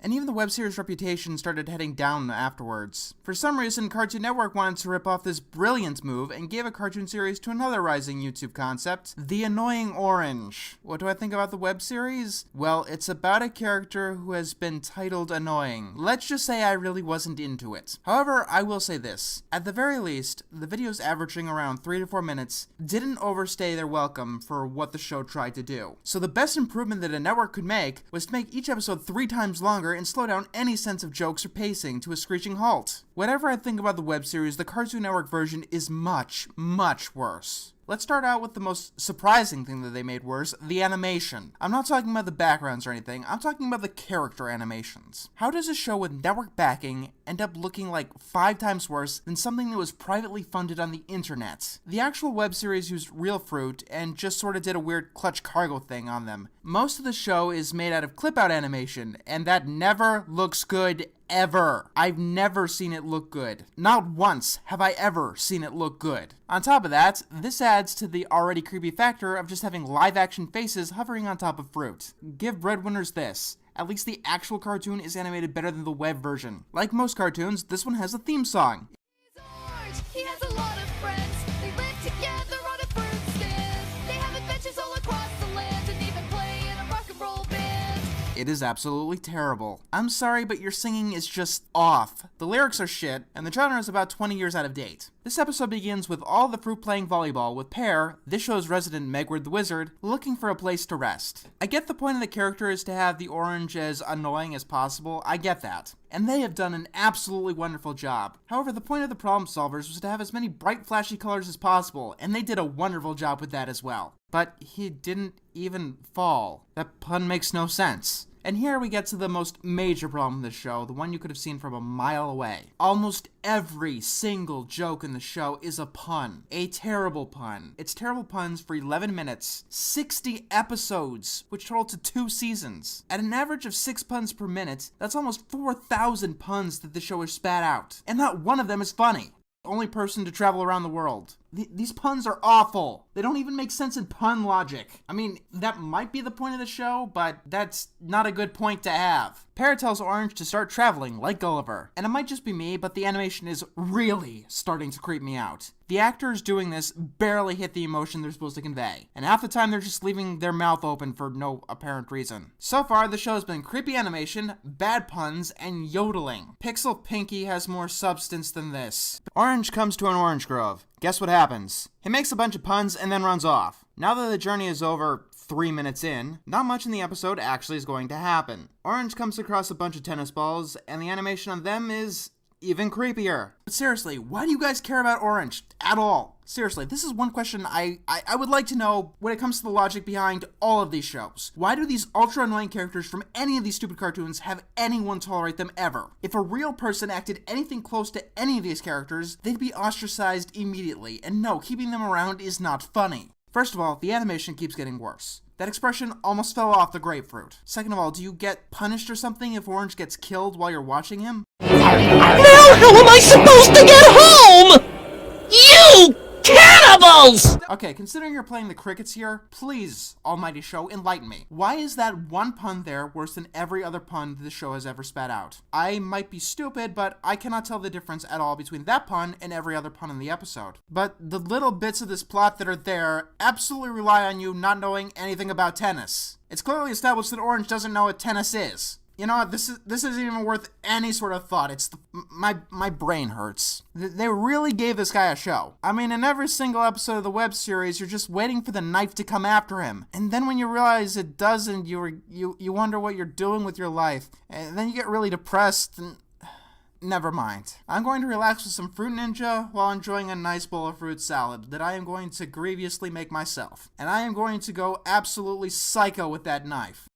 and even the web series' reputation started heading down afterwards. For some reason, Cartoon Network wanted to rip off this brilliant move and gave a cartoon series to another rising YouTube concept, The Annoying Orange. What do I think about the web series? Well, it's about a character who has been titled annoying. Let's just say I really wasn't into it. However, I will say this. At the very least, the videos averaging around 3 to 4 minutes didn't overstay their welcome for what the show tried to do. So the best improvement that a network could make was to make each episode 3 times longer and slow down any sense of jokes or pacing to a screeching halt. Whatever I think about the web series, the Cartoon Network version is much, much worse. Let's start out with the most surprising thing that they made worse, the animation. I'm not talking about the backgrounds or anything, I'm talking about the character animations. How does a show with network backing end up looking like 5 times worse than something that was privately funded on the internet? The actual web series used real fruit and just sort of did a weird clutch cargo thing on them. Most of the show is made out of clip-out animation, and that never looks good ever. I've never seen it look good. Not once have I ever seen it look good. On top of that, this adds to the already creepy factor of just having live-action faces hovering on top of fruit. Give breadwinners this. At least the actual cartoon is animated better than the web version. Like most cartoons, this one has a theme song. He's orange, he has a lot of friends. They live together on a fruit stand. They have adventures all across the land and even play in a rock and roll band. It is absolutely terrible. I'm sorry, but your singing is just off. The lyrics are shit, and the genre is about 20 years out of date. This episode begins with all the fruit playing volleyball, with Pear, this show's resident Megward the Wizard, looking for a place to rest. I get the point of the character is to have the orange as annoying as possible, I get that. And they have done an absolutely wonderful job. However, the point of the problem solvers was to have as many bright flashy colors as possible, and they did a wonderful job with that as well. But he didn't even fall. That pun makes no sense. And here we get to the most major problem of the show, the one you could have seen from a mile away. Almost every single joke in the show is a pun. A terrible pun. It's terrible puns for 11 minutes, 60 episodes, which total to 2 seasons. At an average of 6 puns per minute, that's almost 4,000 puns that the show has spat out. And not one of them is funny. Only person to travel around the world. These puns are awful. They don't even make sense in pun logic. I mean, that might be the point of the show, but that's not a good point to have. Pear tells Orange to start traveling like Gulliver. And it might just be me, but the animation is really starting to creep me out. The actors doing this barely hit the emotion they're supposed to convey. And half the time they're just leaving their mouth open for no apparent reason. So far, the show has been creepy animation, bad puns, and yodeling. Pixel Pinky has more substance than this. Orange comes to an orange grove. Guess what happens? He makes a bunch of puns and then runs off. Now that the journey is over 3 minutes in, not much in the episode actually is going to happen. Orange comes across a bunch of tennis balls, and the animation on them is even creepier. But seriously, why do you guys care about Orange at all? Seriously, this is one question I would like to know when it comes to the logic behind all of these shows. Why do these ultra annoying characters from any of these stupid cartoons have anyone tolerate them ever? If a real person acted anything close to any of these characters, they'd be ostracized immediately. And no, keeping them around is not funny. First of all, the animation keeps getting worse. That expression almost fell off the grapefruit. Second of all, do you get punished or something if Orange gets killed while you're watching him? Now how am I supposed to get home? You cannibals! Okay, considering you're playing the crickets here, please, almighty show, enlighten me. Why is that one pun there worse than every other pun the show has ever spat out? I might be stupid, but I cannot tell the difference at all between that pun and every other pun in the episode. But the little bits of this plot that are there absolutely rely on you not knowing anything about tennis. It's clearly established that Orange doesn't know what tennis is. You know what, this isn't even worth any sort of thought. My brain hurts. They really gave this guy a show. I mean, in every single episode of the web series, you're just waiting for the knife to come after him. And then when you realize it doesn't, you wonder what you're doing with your life. And then you get really depressed and... Never mind. I'm going to relax with some Fruit Ninja while enjoying a nice bowl of fruit salad that I am going to grievously make myself. And I am going to go absolutely psycho with that knife.